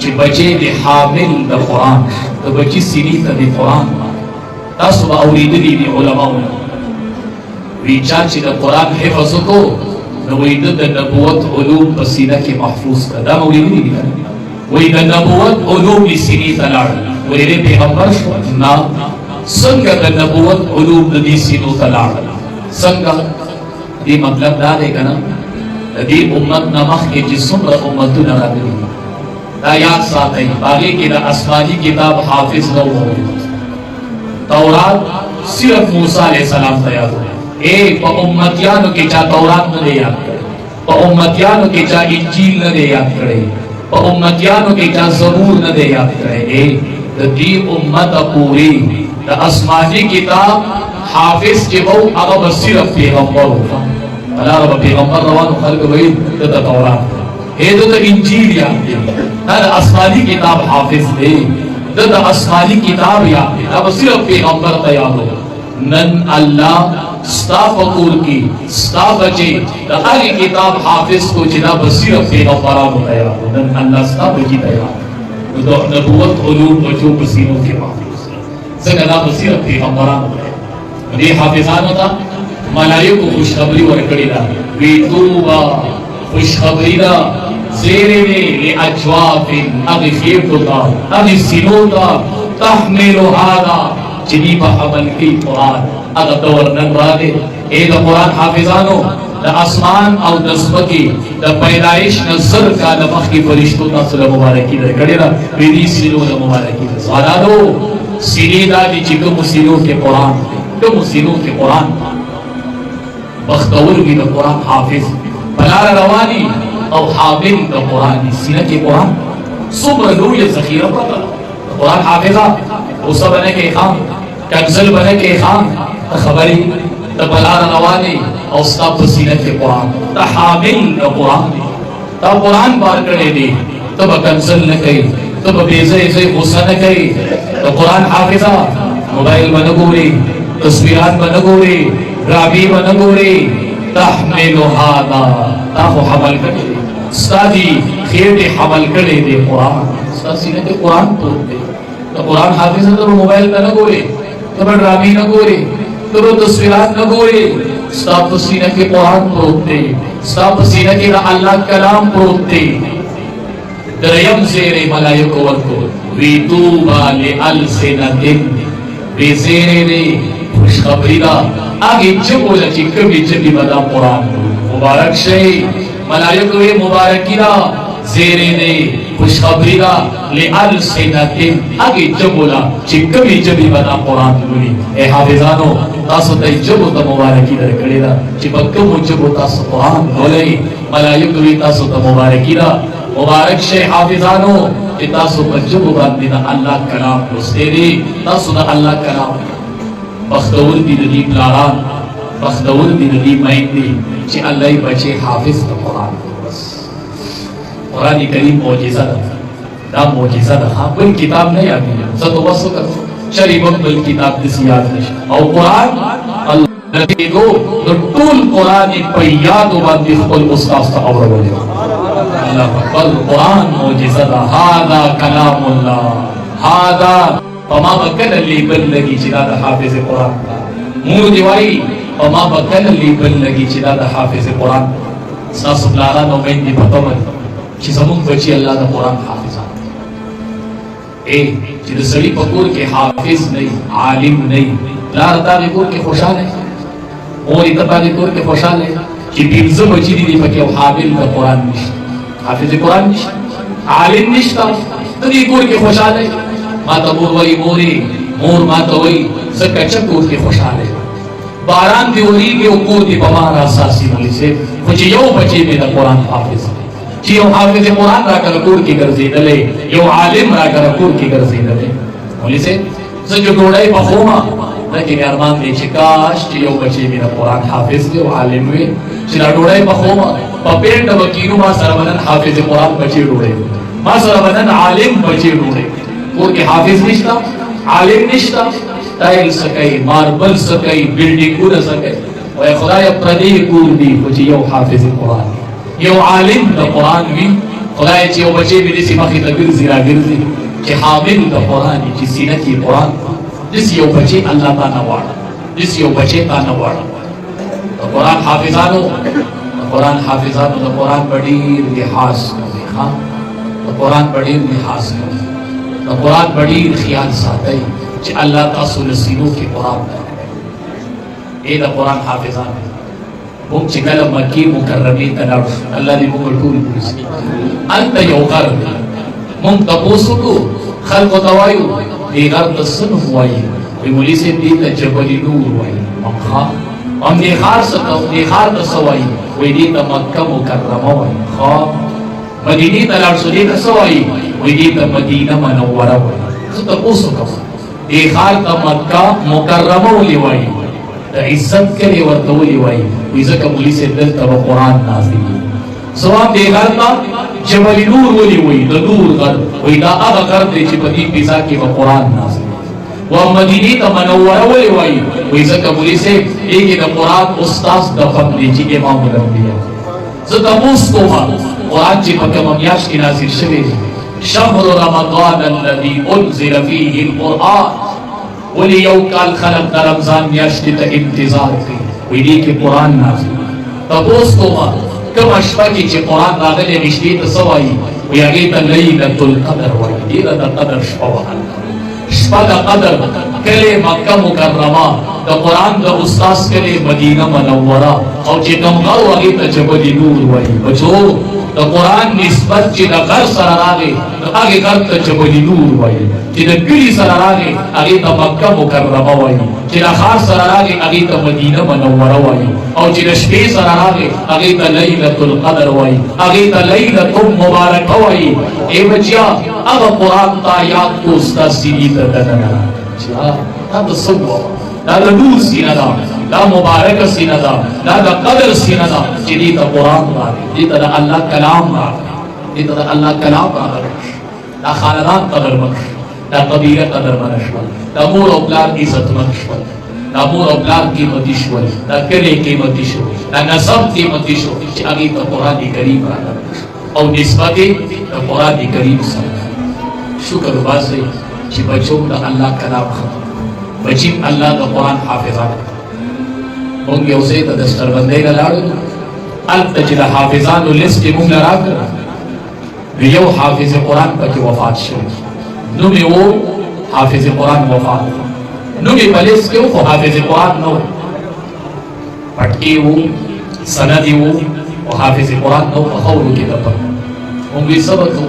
چې بچي د حامل د قرآن د بچي سینې ته د قرآن تاسو به اورېدلي دي علماونه وی چا چې د قرآن حفظ وکړو نو وی د نبوت علوم په سینه کې محفوظ کړه دا مو اورېدلي دي وی د نبوت علوم یې سینې ته لاړل ولې پیغمبر شو نه څنګه د نبوت علوم د دې سینو ته لاړل څنګه دې مطلب دا دی که نه د دې امت نه مخکې چې څومره امتونه راغلي دا یاد ساتئ هغې کې د آسماني کتاب حافظ نه و تورات صرف موسی علیہ السلام ته یاد په امتیانو کې چا تورات نه دی یاد کړی په امتیانو کې چا انجیل نه دی یاد کړی په امتیانو کې چا زبور نه دی یاد کړی د دې امت پوری د آسماني کتاب حافظ چې وو هغه صرف پیغمبر و الله رب پیغمبر روانو خلق وی د تورات د انجیل یاد دی دا د آسماني کتاب حافظ دی د آسماني کتاب یاد دی دا صرف پیغمبر ته یاد و نن الله ستا فقور کی ستا بچے دا هر کتاب حافظ کو جدا صرف پیغمبرانو ته یاد و نن الله ستا بچی ته یاد د نبوت علوم بچو په سینو کې محفوظ څنګه دا صرف پیغمبرانو دې حافظانو ته ملائکو خوشخبری ورکړی دا وی توبه خوشخبری دا زیره لاجواف اغفیت دا اغی سینو دا تحمل هذا چنی په عمل کې قرآن اگر دور نن راغی د قرآن حافظانو د اسمان او د ځمکې د پیدایش نه زر کاله مخکې فرشتو تاسو له مبارکي درکړې ده وی دې سینو له مبارکي ده سوالانو سینې دا دي چې کومو سینو کې قرآن کومو سینو کې قرآن بختور وي د قرآن حافظ په لاره رواني او حامل د قرآن سینه کې قرآن څومره لویه ذخیره پرته ده قرآن حافظه غصه بنه کې خام کنزل بنه کې خام خبري د بلار رواني او ستا په سینه کې قرآن ته حامل د قرآن تا قرآن بار کړی دی ته به کنزل نه کوي ته به بې ځایه غصه نه کوي د قرآن حافظه موبایل به نه ګوري تصویرات به نه ګوري ډرامې به نه ګوري تحمل هذا تا خو حمل کړی دی ستا دي خېټې حمل کړی دی قرآن ستا سینه کې قرآن پروت دی د قرآن حافظه ته موبایل ته نه ګوري ته به ډرامې نه ګوري ته به تصویرات نه ګوري ستا په سینه کې قرآن پروت دی ستا په سینه کې د الله کلام پروت دی دریم زیرې ملایکو ورکول وی طوبی لألسنة وی زیرې دی خوشخبري ده هغې ژبو له چې کومې ژبې به دا قرآن مبارک شئ ملایکو وی مبارکي ده زیرې دی خوشخبری دا لألسنة هغې ژبو له چې کومې ژبې به دا قرآن لولي ای حافظانو تاسو ته ژبو ته مبارکي درکړې ده چې په کومو ژبو تاسو قرآن لولئ ملایکو وی تاسو ته مبارکي ده مبارک شئ حافظانو چې تاسو په ژبو باندې د الله کلام لوستی دی تاسو د الله کلام بختور دي د دې پلاران بختور دي د دې میندې چې الله یې بچي حافظ د قرآن قرآن کریم معجزه ده دا معجزه ده بل کتاب نه یادېږي زه ته بس وکړم شریف بل کتاب داسې یاد نشي او قرآن الله کېدو د ټول قرآن یې په یادو باندې خپل استاذ ته اورولی الله اکبر قرآن معجزه ده هذا کلام الله هذا فما بکل لیبل لگی چې دا د حافظ قرآن مور دی وایي فما بکل لیبل لگی چې دا د حافظ قرآن ستاسو پلاران او میندې په تمه چې زموږ بچي الله د قرآن حافظان چې د سړي په کور کې حافظ نه عالم نه پلار تا په کور کې خوشاله مور ته په کور کې خوشاله چې پنځه بچي دي پکې او حامل د قرآن نشته حافظ قرآن نشته عالم نشته ته دې کور کې خوشاله ما ته مور وایي مور ما ته وایي ځکه چې کور کې خوشاله باران دی وریږي او کور دی په ما اساسي ولې خو چې یو بچي مې د قرآن حافظ چې یو حافظ قرآن راکړه کور کې ګرځېدلی یو عالم راکړه کور کې ګرځېدلی ولې زه چې ډوډۍ پخومه لکه مې ارمان دی چې کاش چې یو بچی مې د قرآن حافظ دی او عالم وي چې دا ډوډۍ پخومه په پیټ به کینو ما سره بدن حافظ قرآن بچی ډوډۍ ما سره بدن عالم بچی ډوډۍ کور کې حافظ نشته عالم نشته ټایل سکئ ماربل سکئ بلډینګونه سکئ وای خدای پردې کور دی خو چې یو حافظ قرآن یو عالم د قرآن وي خدای چې یو بچی مې داسې مخې ته ګرځي را ګرځي چې حامل د قرآن چې سینه کې قرآن داسې یو بچی الله تا نه غواړه داسې یو بچی تا نه غواړه د قرآن حافظانو د قرآن په ډېر لحاظ کوي د قرآن په ډېر لحاظ کوي د قرآن په ډېر خیال ساتئ چې الله تاسو له سینو کې قرآن درکړي ای د قرآن حافظانو موږ چې کله مکې مکرمې ته لاړو الله دې موږ ټول بوځي هلته یو غر دی موږ تپوس وکړو خلکو ته وایو دې غر ته څه نوم وایي وایي مولوي صاحب دې ته جبل نور وایي هم دې ښار ته څه وایي وایي دې ته مکه مکرمه وایي مدینې ته لاړ شو دې ته څه وایي وایي دې ته مدینه منوره وایي زه تپوس وکړم دې ښار ته مکه مکرمه ولې وایي د عزت کلی ورته ولې وایي وایي ځکه مولوي صاحب دلته به قرآن نازلېږي ځواب دې غر ته جبل نور ولې وایي د نور غر وایي دا هغه غر دی چې په دې فضا کې به قرآن نازلېږي و مدینې ته منوره ولې وایي وایي ځکه مولوي صاحب دې کې د قرآن استاد دفن دی چې امام الانبیا زه تپوس کوم قرآن چې په کومه میاشت کې نازل شوی دی شهر رمضان الذي انزل فيه القرآن ولی یو کال خلق د رمضان میاشتې ته انتظار کوي وایي دې کې قرآن نازل تپوس کوم کومه شپه کې چې قرآن راغلی میاشتې ته څه وایي وایي هغې ته لیلة القدر وایي ډېره د قدر شپه وه شپه د قدر کلی مکه مکرمه د قرآن د استاذ کلی مدینه منوره او چې کوم غر و هغې ته جبل نور وایي بچو د قرآن نسبت چې د غر سره راغی نو هغې غر ته جبل نور وایي چې د کلي سره راغی هغې ته مکه مکرمه وایي چې د ښار سره راغی هغې ته مدینه منوره وایي او چې د شپې سره راغی هغې ته لیلة القدر وایي هغې ته لیلة مبارکه وایي ای بچیا هغه قرآن تا یاد کو ستا سینې ته دننه دا د څه دا د نور سینه ده دا مبارکه سینه ده دا د قدر سینه ده چې دې ته قرآن راغی دې ته د الله کلام راغی دې ته د الله کلام راغی دا خاندان قدرمن دا قبیله قدرمنه شول دا مور او پلار عزتمن شول دا مور او پلار قیمتي شول دا کلی قیمتي شول دا نسب قیمتي شول چې هغې ته قرآن کریم راغلی او نسبت د قرآن کریم سره شکر وباسئ چې بچو د الله کلام ختم بچیم الله د قرآن حافظان مونږ یو ځای ته د ستربندۍ نه لاړو هلته چې د حافظانو لیست یې مونږ له راکړه نو یو حافظ قرآن پکې وفات شوی نوم یې و حافظ قرآن وفات نوم یې په لیست کې و خو حافظ قرآن نه و پټکي و سند یې و او حافظ قرآن نه و په خاورو کې دفن مونږ یې څه وکړو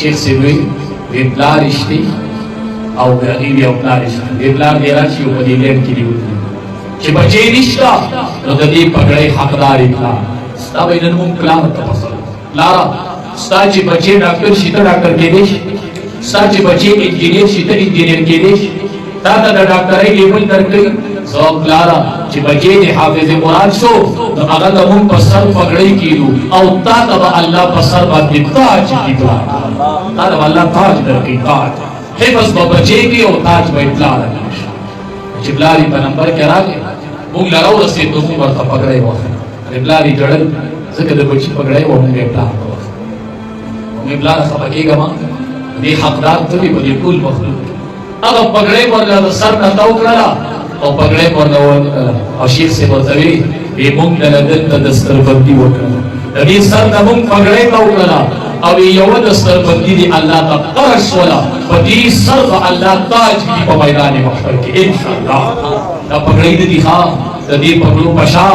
شیخ صاحب وی پلار رشتې او د هغې بیا پلار رشتې دې پلار دې راشي او په دې لینډ کې دې وکړي چې بچی نشته نو د دې پګړۍ حقدار یې پلار ستا به نن مونږ پلار ته پسند پلاره ستا چې بچی ډاکټر شي ته ډاکټر کېدی شي ستا چې بچی انجینیر شي ته انجینیر کېدی شي تا ته د ډاکټرۍ لیبل درکوي زه پلاره چې بچی دې حافظ قرآن شو نو هغه د مونږ په سر پګړۍ کېدو او تا ته به الله په سر باندې تاج کړي پلار تا ته به الله تاج درکوي تاج حفظ به بچی کې او تاج به یې پلاره چې پلار یې په نمبر کې راغی مونږ له راورسېدو مونږ ورته پګړۍ واخلو پلار یې ژړل ځکه د بچي پګړۍ وه مونږ یې پلار ته واخلو مونږ پلار خفه کېږم دې حقدار ته وي په دې ټول مخلوق هغه پګړۍ ورله د سر نه تاو کړله او پګړۍ ورله ورکړله او شیخ صاحب ورته وي مونږ له دلته د ستربندي وکړله د دې سر نه مونږ پګړۍ تاو کړله او یو د ستربندي دي الله ته قرش ولا په دې سر به الله تاج کړي په میدان محشر کې انشاءالله دا پګړۍ دې ښه د دې پګړو په شا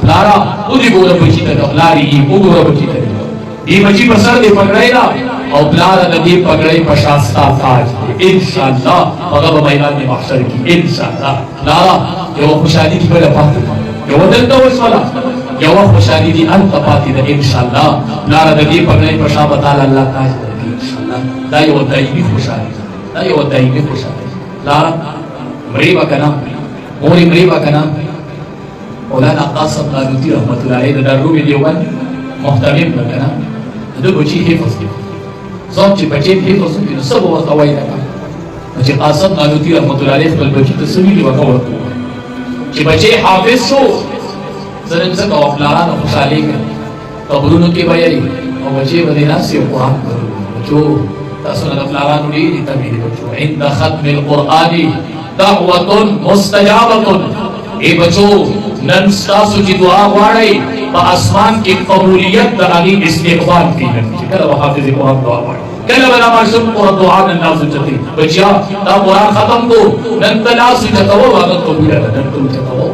پلاره ودې ګوره بچي ته پلارې یې وګوره بچي ته دې بچي په سر دې پګړۍ ده او پلاره د دې پګړۍ په شا ستا تاج دی انشاءالله هغه به میدان محشر کې انشاءالله پلاره یوه خوشحالي دې بله پاتې یو دلته وشوله یو خوشحالي دي هلته پاتې ده انشاءالله پلاره د دې پګړۍ په شا به تعالی الله تاج درکړي انشاءالله دا یوه دایمي خوشحالي دا یوه دایمي خوشحالي پلاره مرې به که نه مورې مرې به که نه مولانا قاسم نانوتي رحمت الله علیه د دارالعلوم دیوبند محترم به که نه د ده بچي حفظ دي ځان چې بچی حفظ وکړي نو څه به ورته وایي لکه نو چې قاسم نانوتي رحمت الله علیه خپل بچي ته څه ویلي ورته ورته چې بچی حافظ شو زه نن څه کوم پلارانو خوشحالېږم قبرونو کې به یې او بچي بدینا سی قرآن بچو تاسو نه پلارانو دې تبلیغ بچو عند ختم القرآن دعوة مستجابة. اے بچو نن تاسو چې دعا غواړئ په اسمان کې قبولیت د هغې استقبال کوي. چې کله به حافظ قرآن دعا غواړي کله به ماشوم قرآن دعا نن لاس اوچتوي بچیا دا قرآن ختم کو نن ته لاس اوچتوه هغه قبوله ده نن ته اوچتوه.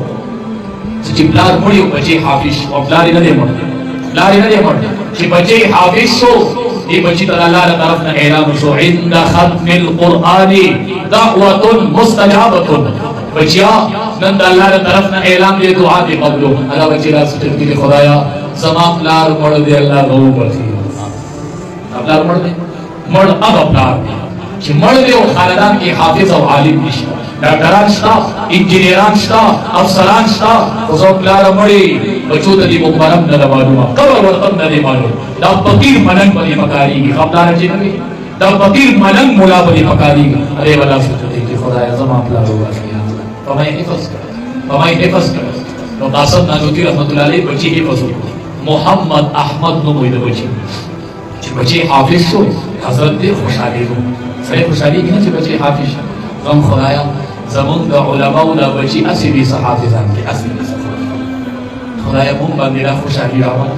چې پلار مړ یو بچي حافظ او پلار یې نه دی مړ پلار یې نه دی مړ چې بچي حافظ شو دې بچي ته الله تعالی طرف نه اعلان شو عند ختم القرآن دعوة مستجابة. بچیا نن د الله تعالی طرف نه اعلان دی دعا دی قبول هغه بچی لاس اوچتوي خدایا زما پلار مړ دی الله نو بخي پلار مړ دی مړ هغه پلار چې مړ دی او خاندان کې حافظ او عالم نشته ډاکټران شته انجینران شته افسران شته او زو پلار مړی بچو ته دې مقبرم نه معلومه قبر ورته نه معلوم دا فقیر ملنګ باندې پکاريږي خبردار چې نه دا فقیر ملنګ مولا باندې پکاريږي اره ولا ستې کې خدای زما پلار وکړي پمای حفظ کړ نو قاسم نانوتی رحمت الله علیه بچی حفظ محمد احمد نو وې د بچی چې بچی حافظ شو حضرت دې خوشالي نو سره خوشالي نه چې بچی حافظ شو غم خدایا زمون د علماء د بچی اصلي صحابيان کې اصلي خدایا مون باندې را خوشالي راوړه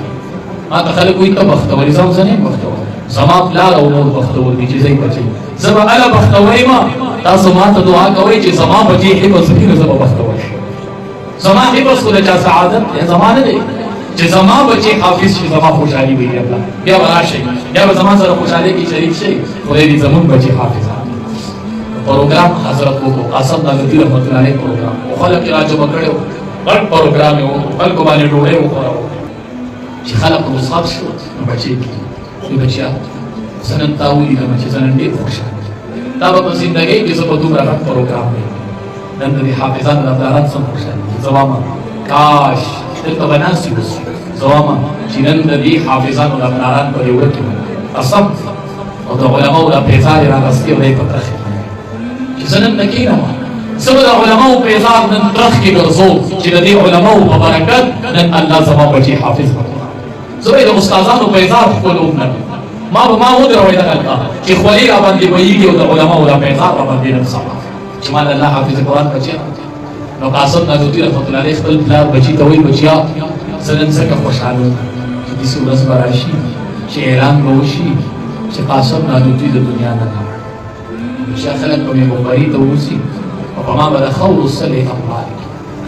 ما ته خلک وي ته بختوري زم زنه بختور زما پلار او مور بختور دي چې زې بچي زما انا بختوري ما تاسو ما ته دعا کوي چې زما بچي حفظ کړي زما بختور زما حفظ کو د چا سعادت یا زمانه دي چې زما بچي حافظ شي زما خوشالي وي الله بیا وراشي بیا زما سره خوشالي کې شریک شي خدای دې زمون بچي حافظ پروګرام حضرت کو قاسم نانوتی رحمت الله علیه پروګرام خلک راځو کړو غټ پروګرام یو خلک باندې ډوړې وخورو چې خلک مصاب شو بچي کې بچیا سنن تاوی د بچي سنن دې خوشاله دا په زندګۍ کې زه په دومره غټ پروګرام نن د حافظان د افدارات سم خوشاله زواما کاش دلته بناسي زواما چې نن د دې حافظانو د افدارات په یو کې قسم او د علماء د پیزار راغستي ولې په ترخه چې سنن نکینه سبب علماء پیزار نن ترخ کې ګرځو چې د دې علماء په برکت نن الله زما بچي حافظ زوی د استادانو پیزار خپلوم نه ما هو دروي دا کړه چې خولي را باندې ویږي او د علماء او پیزار باندې نه صبر چې مال الله حافظ قرآن بچي نو قاسم نانوتی رحمت الله علیه خپل پلار بچی ته وی بچیا سنن څخه خوشاله چې دې سورس براشي چې اعلان وشي چې قاسم نانوتی د دنیا نه لاړ چې خلک په مباري ته وسی او په ما باندې خور الصلاه اموال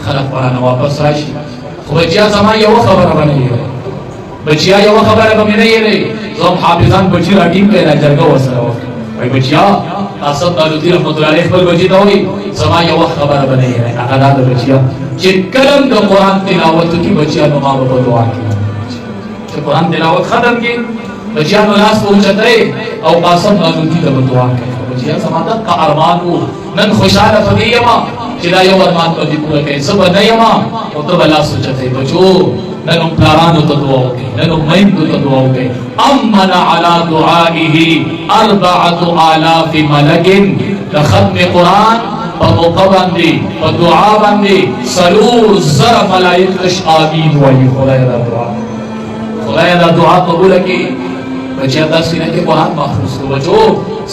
خلک ورانه واپس راشي خو بچیا زما یو خبره باندې بچیا یو خبره به نه یې زم حافظان بچی راټیم کړي نه جرګه وسره وای بچیا قاسم نانوتی رحمت الله علیه خپل بچی ته وای زما یو خبره به نه یې هغه دا بچیا چې کلم د قران تلاوت کی بچیا نو ما په دعا کې چې قران تلاوت ختم کی بچیا نو لاس پوچته او قاسم نانوتی ته دعا کوي بچیا زما د ارمان نن خوشاله فدیما چې دا یو ارمان په دې پوره کوي سبا نه یما او ته بلا سوچته بچو نن پلارانو ته دعا وکړي نن مېندو ته دعا وکړي امن علی دعائه 4000 ملک د ختم قران په موقع باندې په دعا باندې سلور زر ملائکه آمین وایي خدای دا دعا قبول کړي بچیا دا سینه کې قران محفوظ کو بچو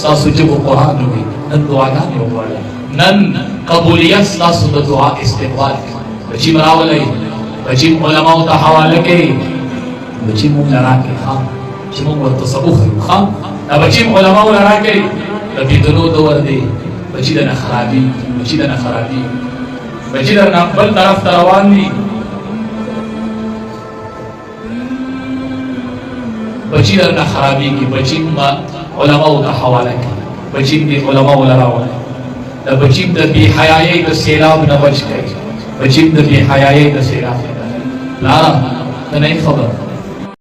تاسو چې قران وي نن دعاګانې وکړئ نن قبولیت تاسو د دعا استقبال بچی مراولای بچی علماء ته حواله کوي بچی مونږ راکې خام چې مونږ ورته سبوخ خام دا بچی علماء راکې د بيدلو دور دی بچی د خرابي بچی د خرابي بچی د بل طرف ته روان دي بچی د خرابي کې بچی علماء ته حواله کوي بچی د علماء راوړي دا بچی د بی حیايي د سیلاب نه بچ کوي بچی د بی حیايي د سیلاب لارا ته نه خبر